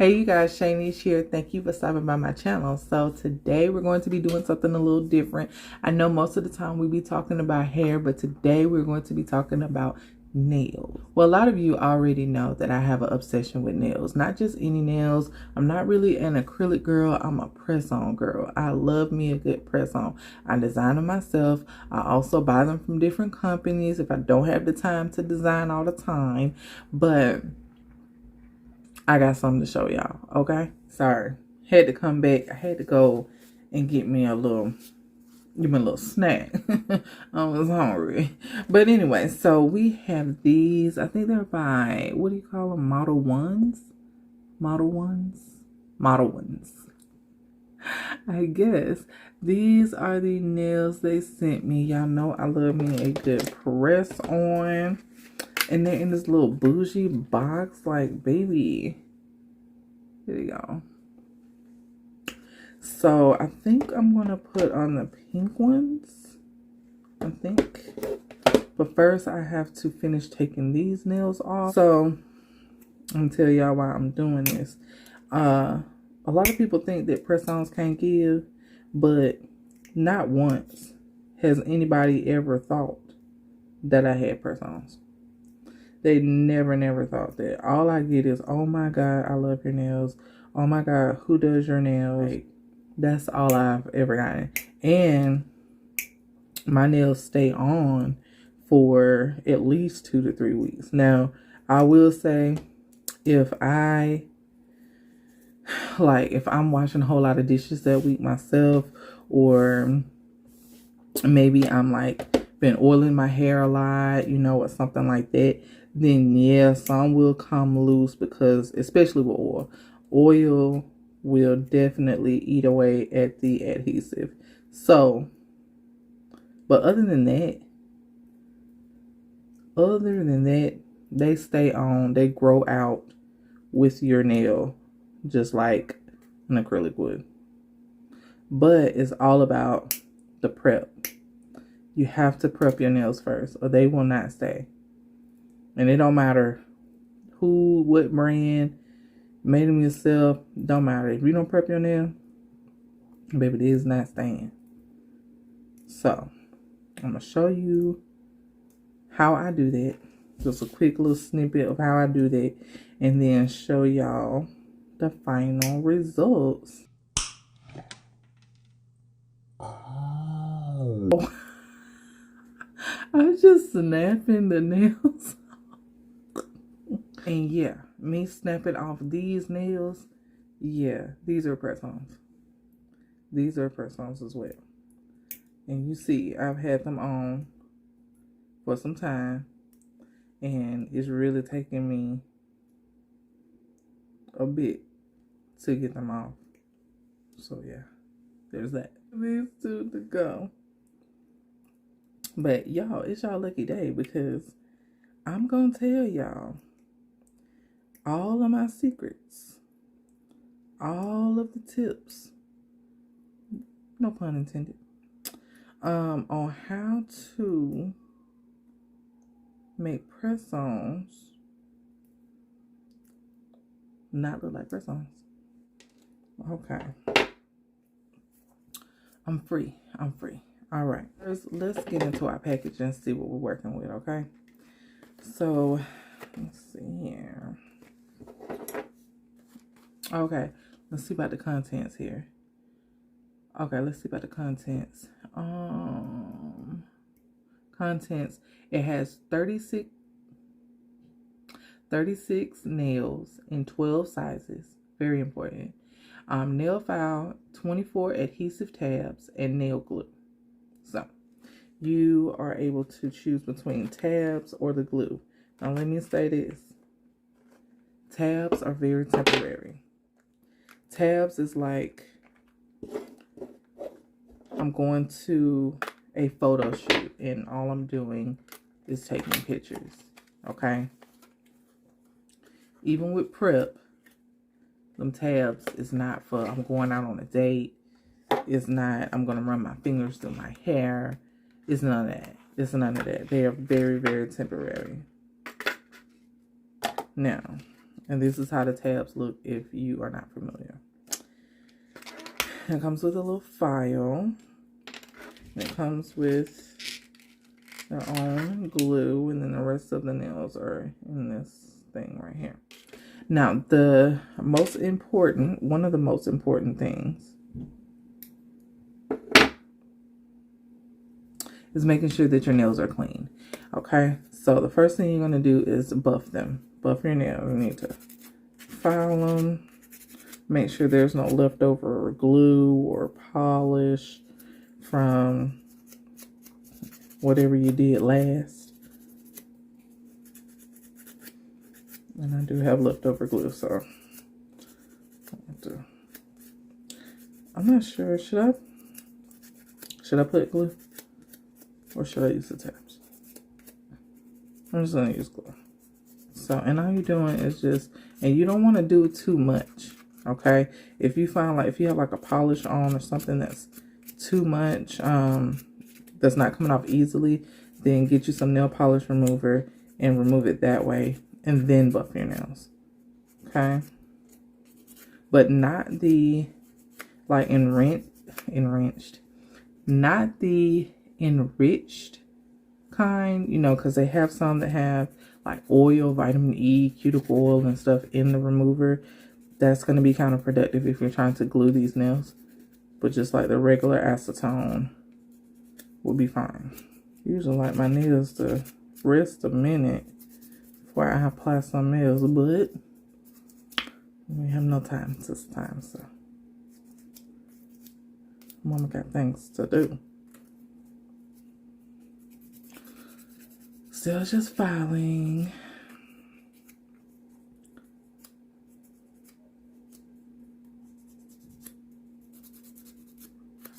Hey you guys, Shanice here. Thank you for stopping by my channel. So today we're going to be doing something a little different. I know most of the time we be talking about hair, but today we're going to be talking about nails. Well, a lot of you already know that I have an obsession with nails. Not just any nails. I'm not really an acrylic girl. I'm a press-on girl. I love me a good press-on. I design them myself. I also buy them from different companies if I don't have the time to design all the time. But I got something to show y'all, okay? Sorry. Had to come back. I had to go and give me a little snack. I was hungry. But anyway, so we have these. I think they're by, what do you call them? Model ones? Model ones? Model ones. I guess. These are the nails they sent me. Y'all know I love me a good press on. And they're in this little bougie box, like, baby. Here you go. So, I think I'm going to put on the pink ones. I think. But first, I have to finish taking these nails off. So, I'm going to tell y'all why I'm doing this. A lot of people think that press-ons can't give. But not once has anybody ever thought that I had press-ons. They never thought that. All I get is, oh my God, I love your nails. Oh my God, who does your nails? Like, that's all I've ever gotten. And my nails stay on for at least 2 to 3 weeks. Now, I will say, if I'm washing a whole lot of dishes that week myself, or maybe I'm like been oiling my hair a lot, you know, or something like that, then yeah, some will come loose, because especially with oil will definitely eat away at the adhesive. So, but other than that, they stay on, they grow out with your nail, just like an acrylic would. But it's all about the prep. You have to prep your nails first, or they will not stay. And it don't matter who, what brand, made them yourself, don't matter. If you don't prep your nail, baby, it is not staying. So, I'm going to show you how I do that. Just a quick little snippet of how I do that. And then show y'all the final results. Oh. I was just snapping the nails. And yeah, me snapping off these nails, yeah, these are press-ons. These are press-ons as well. And you see, I've had them on for some time, and it's really taking me a bit to get them off. So yeah, there's that. These two to go. But y'all, it's y'all lucky day, because I'm gonna tell y'all all of my secrets, all of the tips, no pun intended, on how to make press-ons not look like press-ons. Okay. I'm free. All right. Let's get into our package and see what we're working with, okay? So, let's see here. Okay, let's see about the contents here. Okay, let's see about the contents. Contents. It has 36 nails in 12 sizes. Very important. Nail file, 24 adhesive tabs, and nail glue. So, you are able to choose between tabs or the glue. Now, let me say this. Tabs are very temporary. Tabs is like, I'm going to a photo shoot and all I'm doing is taking pictures, okay? Even with prep, them tabs is not for, I'm going out on a date. It's not, I'm going to run my fingers through my hair. It's none of that. It's none of that. They are very temporary. Now, And this is how the tabs look if you are not familiar. It comes with a little file. It comes with their own glue, and then the rest of the nails are in this thing right here. Now, one of the most important things is making sure that your nails are clean. Okay, so the first thing you're going to do is buff them. Buff your nails. You need to file them. Make sure there's no leftover glue or polish from whatever you did last. And I do have leftover glue, so I'm not sure. Should I put glue? Or should I use the tabs? I'm just gonna use glue. So, and all you're doing is and you don't want to do too much, okay? If you find if you have like a polish on or something that's too much, that's not coming off easily, then get you some nail polish remover and remove it that way, and then buff your nails, okay? But not the not the enriched kind, because they have some that have like oil, vitamin E, cuticle oil and stuff in the remover. That's going to be counterproductive if you're trying to glue these nails. But just like the regular acetone will be fine. Usually like my nails to rest a minute before I apply some else, but we have no time this time, so Mama got things to do. Still just filing.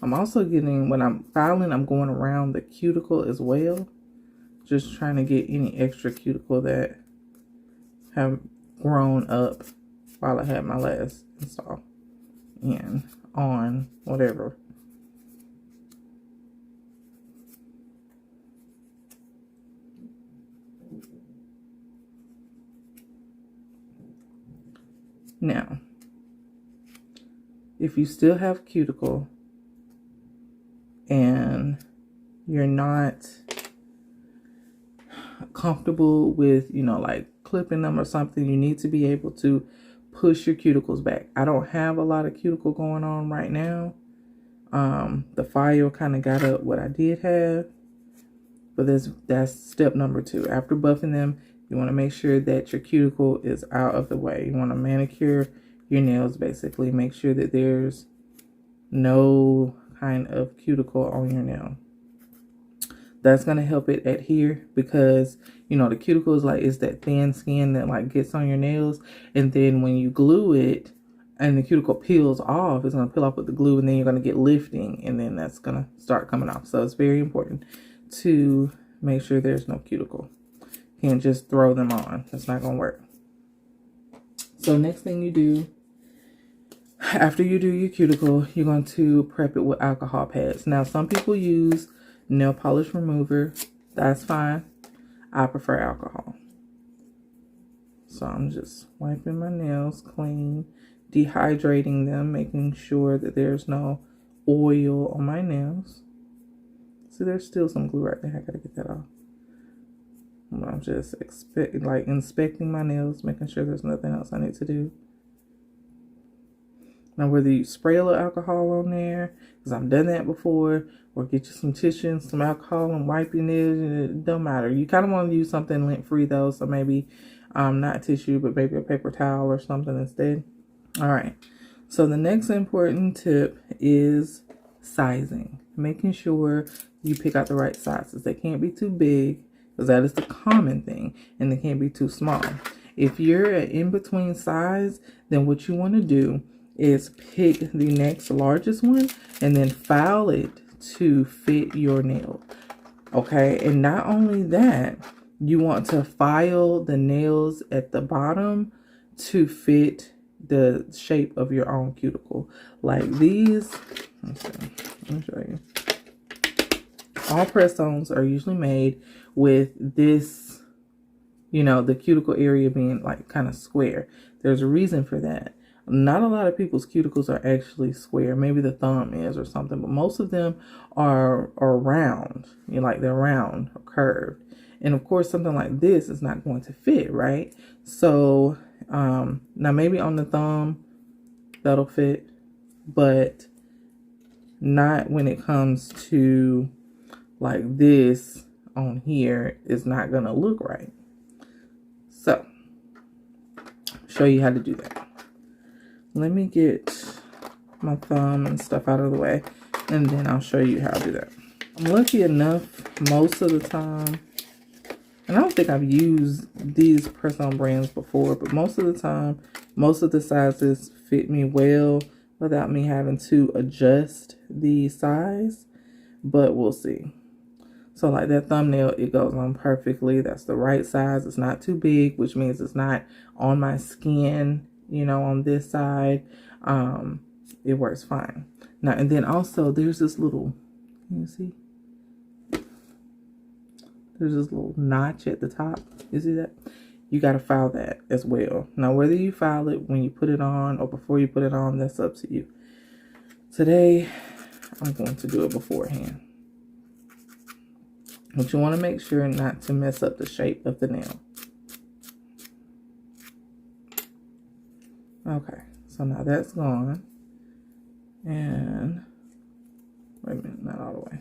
I'm also getting, when I'm filing, I'm going around the cuticle as well. Just trying to get any extra cuticle that have grown up while I had my last install on whatever. Now, if you still have cuticle and you're not comfortable with, like clipping them or something, you need to be able to push your cuticles back. I don't have a lot of cuticle going on right now. The file kind of got up what I did have, but that's step number 2. After buffing them, you want to make sure that your cuticle is out of the way. You want to manicure your nails, basically. Make sure that there's no kind of cuticle on your nail. That's going to help it adhere because, the cuticle is that thin skin that gets on your nails. And then when you glue it and the cuticle peels off, it's going to peel off with the glue, and then you're going to get lifting, and then that's going to start coming off. So it's very important to make sure there's no cuticle. Can't just throw them on. That's not going to work. So next thing you do, after you do your cuticle, you're going to prep it with alcohol pads. Now, some people use nail polish remover. That's fine. I prefer alcohol. So I'm just wiping my nails clean, dehydrating them, making sure that there's no oil on my nails. See, there's still some glue right there. I got to get that off. I'm just inspecting my nails, making sure there's nothing else I need to do. Now, whether you spray a little alcohol on there, because I've done that before, or get you some tissue and some alcohol and wipe your nails, it don't matter. You kind of want to use something lint-free though, so maybe not tissue, but maybe a paper towel or something instead. All right. So the next important tip is sizing. Making sure you pick out the right sizes. They can't be too big, because that is the common thing, and they can't be too small. If you're an in-between size, then what you want to do is pick the next largest one and then file it to fit your nail. Okay, and not only that, you want to file the nails at the bottom to fit the shape of your own cuticle. Like these, let me show you. All press-ons are usually made with this you know, the cuticle area being like kind of square. There's a reason for that. Not a lot of people's cuticles are actually square. Maybe the thumb is or something, but most of them are round. You know, like they're round or curved. And of course, something like this is not going to fit, right? So now maybe on the thumb that'll fit, but not when it comes to like this on here. Is not gonna look right. So show you how to do that. Let me get my thumb and stuff out of the way, and then I'll show you how to do that. I'm lucky enough most of the time, and I don't think I've used these press-on brands before, but most of the time, most of the sizes fit me well without me having to adjust the size, but we'll see. So like that thumbnail, it goes on perfectly. That's the right size. It's not too big, which means it's not on my skin, you know, on this side. It works fine. Now, and then also there's this little, can you see? There's this little notch at the top. You see that? You got to file that as well. Now, whether you file it when you put it on or before you put it on, that's up to you. Today, I'm going to do it beforehand. But you want to make sure not to mess up the shape of the nail. Okay, so now that's gone. And, wait a minute, not all the way.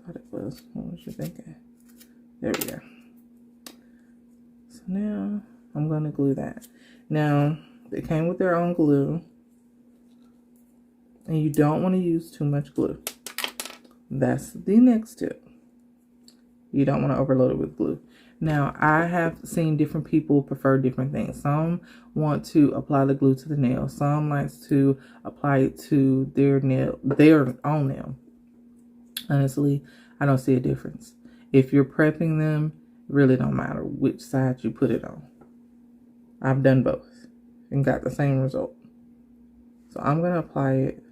Thought it was. What was you thinking? There we go. So now I'm going to glue that. Now, they came with their own glue. And you don't want to use too much glue. That's the next tip. You don't want to overload it with glue. Now, I have seen different people prefer different things. Some want to apply the glue to the nail. Some likes to apply it to their own nail. Honestly, I don't see a difference. If you're prepping them, it really don't matter which side you put it on. I've done both and got the same result. So I'm going to apply it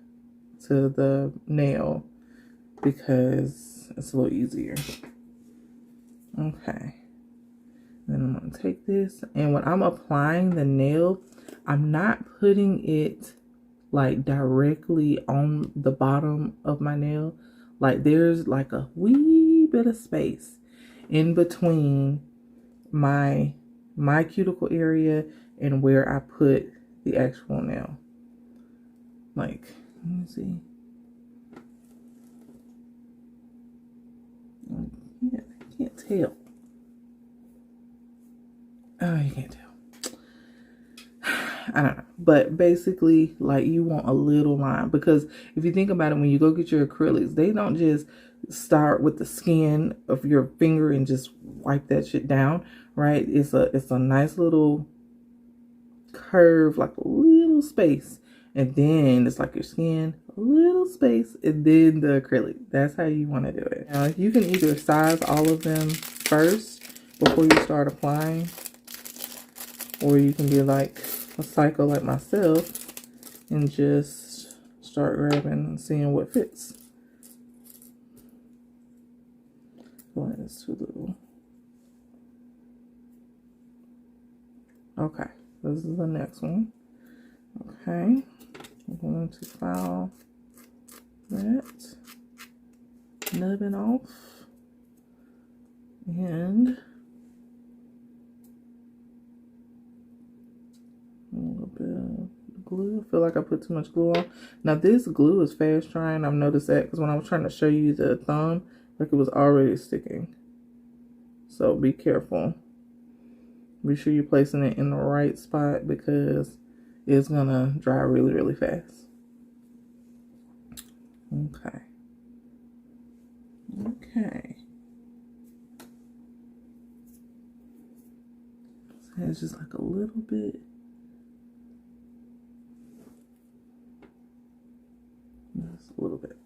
to the nail because it's a little easier. Okay. Then I'm going to take this, and when I'm applying the nail, I'm not putting it like directly on the bottom of my nail. Like there's like a wee bit of space in between my cuticle area and where I put the actual nail. Like, let me see. I can't tell. Oh, you can't tell. I don't know. But basically, like, you want a little line. Because if you think about it, when you go get your acrylics, they don't just start with the skin of your finger and just wipe that shit down, right? It's a nice little curve, like a little space. And then it's like your skin, a little space, and then the acrylic. That's how you want to do it. Now, you can either size all of them first before you start applying. Or you can be like a psycho like myself and just start grabbing and seeing what fits. Boy, it's too little. Okay, this is the next one. Okay, I'm going to file that nubbin off and a little bit of glue. I feel like I put too much glue on. Now this glue is fast drying. I've noticed that because when I was trying to show you the thumb, like it was already sticking. So be careful. Be sure you're placing it in the right spot because it's gonna dry really, really fast. Okay. Okay. So it's just like a little bit. Just a little bit.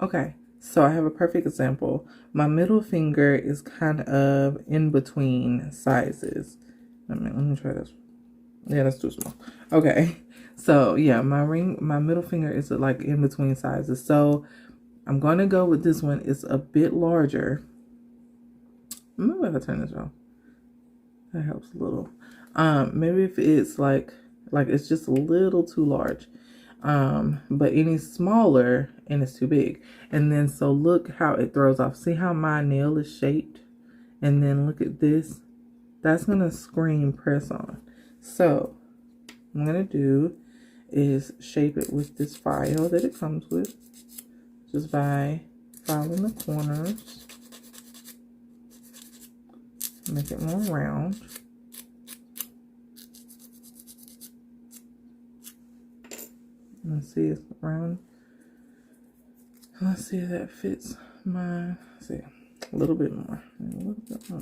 Okay, so I have a perfect example. My middle finger is kind of in between sizes. Let me try this. Yeah, that's too small. Okay, so yeah, my middle finger is like in between sizes. So I'm gonna go with this one. It's a bit larger. Maybe if I turn this off. That helps a little. Maybe if it's like it's just a little too large. But any smaller and it's too big. And then so look how it throws off. See how my nail is shaped? And then look at this. That's gonna scream press on. So what I'm gonna do is shape it with this file that it comes with. Just by filing the corners. Make it more round. Let's see, it's round. Let's see if that fits my, let's see, a little bit more. A little bit more.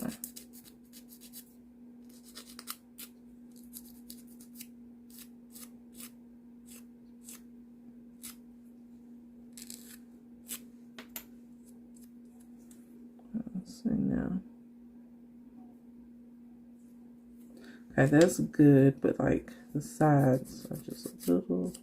Let's see now. Okay, that's good, but like the sides are just a little.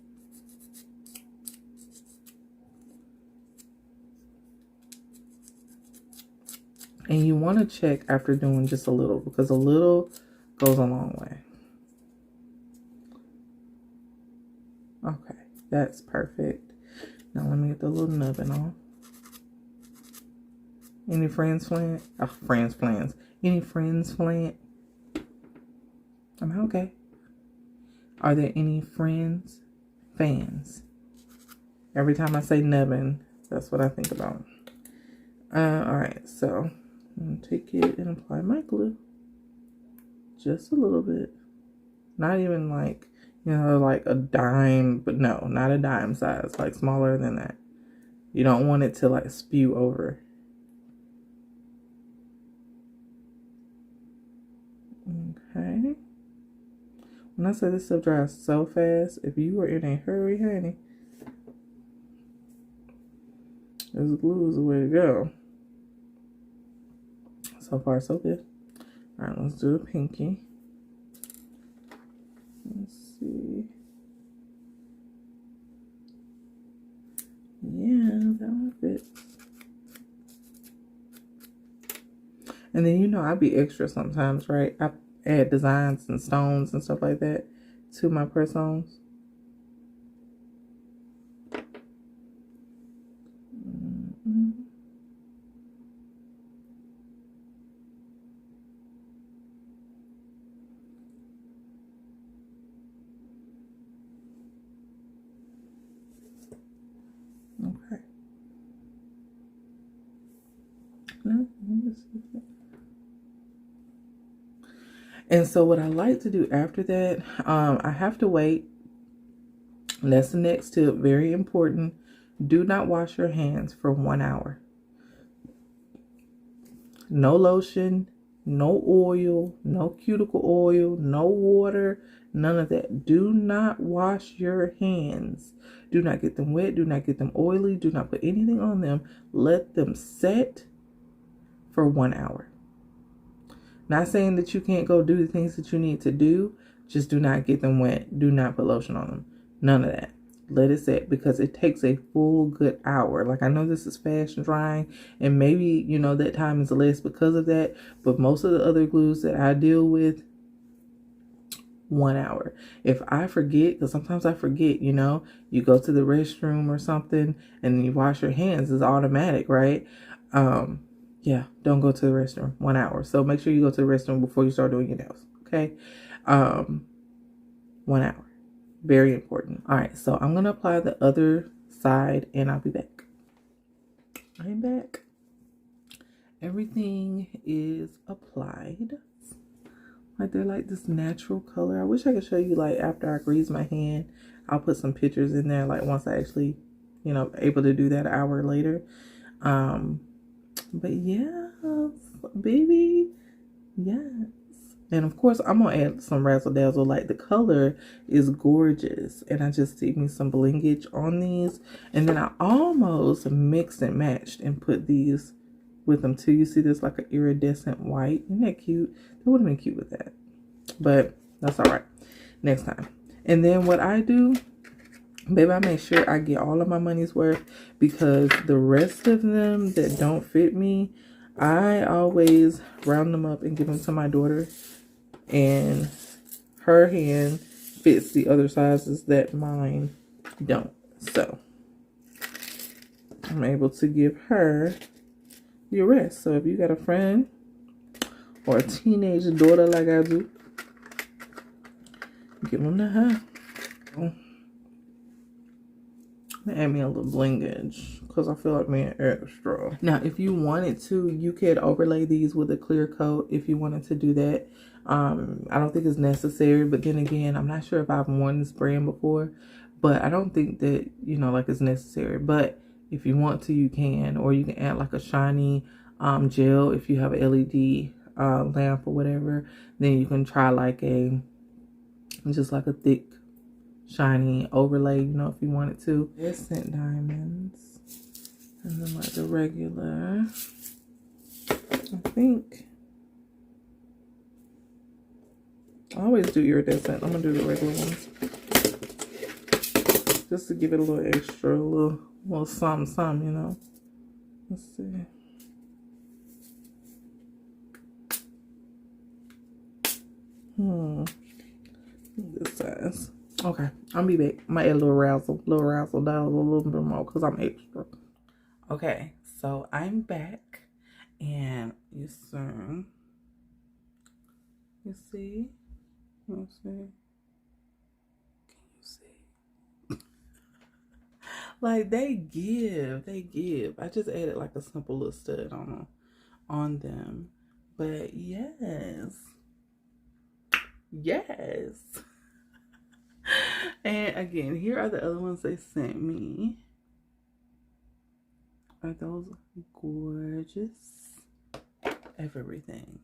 And you want to check after doing just a little, because a little goes a long way. Okay, that's perfect. Now let me get the little nubbin off. Any friends flant? Oh, friends plans. Any friends flant? I'm okay. Are there any friends fans? Every time I say nubbin, that's what I think about. All right, so I'm gonna take it and apply my glue. Just a little bit. Not even like, you know, like a dime, but no, not a dime size, like smaller than that. You don't want it to like spew over. Okay. When I say this stuff dries so fast, if you are in a hurry, honey, this glue is the way to go. So far, so good. All right, let's do the pinky. Let's see. Yeah, that one fits. And then, you know, I be extra sometimes, right? I add designs and stones and stuff like that to my press-ons. Okay. No, and so what I like to do after that, I have to wait. That's the next tip, very important. Do not wash your hands for 1 hour. No lotion, no oil, no cuticle oil, no water, none of that. Do not wash your hands. Do not get them wet. Do not get them oily. Do not put anything on them. Let them set for 1 hour. Not saying that you can't go do the things that you need to do. Just do not get them wet. Do not put lotion on them. None of that. Let it set, because it takes a full good hour. Like, I know this is fast drying, and maybe, you know, that time is less because of that. But most of the other glues that I deal with, 1 hour. If I forget, because sometimes I forget, you know, you go to the restroom or something and you wash your hands, it's automatic, right? Yeah, don't go to the restroom. 1 hour. So make sure you go to the restroom before you start doing your nails. Okay. 1 hour. Very important. All right. So I'm going to apply the other side and I'll be back. I'm back. Everything is applied. Like, they're like this natural color. I wish I could show you, like, after I grease my hand. I'll put some pictures in there, like, once I actually, you know, able to do that an hour later. But yeah, baby, yes. And of course, I'm gonna add some razzle dazzle. Like, the color is gorgeous, and I just see me some blingage on these, and then I almost mixed and matched and put these with them too. You see this like an iridescent white. Isn't that cute? That would have been cute with that, but that's all right. Next time. And then what I do, baby, I make sure I get all of my money's worth, because the rest of them that don't fit me, I always round them up and give them to my daughter and her hand fits the other sizes that mine don't. So I'm able to give her the rest. So if you got a friend or a teenage daughter like I do, give them to her. Add me a little blingage because I feel like being extra. Now, if you wanted to, you could overlay these with a clear coat if you wanted to do that. I don't think it's necessary, but then again, I'm not sure if I've worn this brand before, but I don't think that, you know, like it's necessary. But if you want to, you can, or you can add like a shiny gel if you have an LED lamp or whatever. Then you can try like just like a thick shiny overlay, you know, if you wanted to. Iridescent diamonds, and then like the regular, I think I always do iridescent. I'm gonna do the regular ones just to give it a little extra, a little something, you know. Let's see. This size. Okay, I'll be back. I might add a little razzle down a little bit more because I'm extra. Okay, so I'm back, and you see, let's see, can you see? Like they give. I just added like a simple little stud on them, but yes. And again, here are the other ones they sent me. Are those gorgeous? Everything.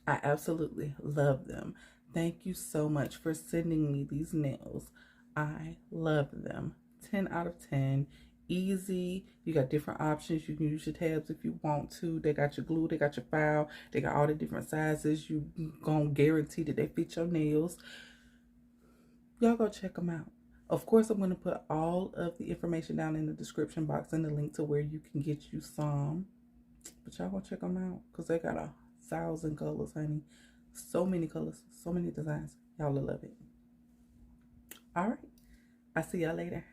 I absolutely love them. Thank you so much for sending me these nails. I love them. 10 out of 10. Easy. You got different options. You can use your tabs if you want to. They got your glue. They got your file. They got all the different sizes. You gonna guarantee that they fit your nails. Y'all go check them out. Of course, I'm going to put all of the information down in the description box and the link to where you can get you some. But y'all go check them out because they got 1,000 colors, honey. So many colors, so many designs. Y'all will love it. All right. I'll see y'all later.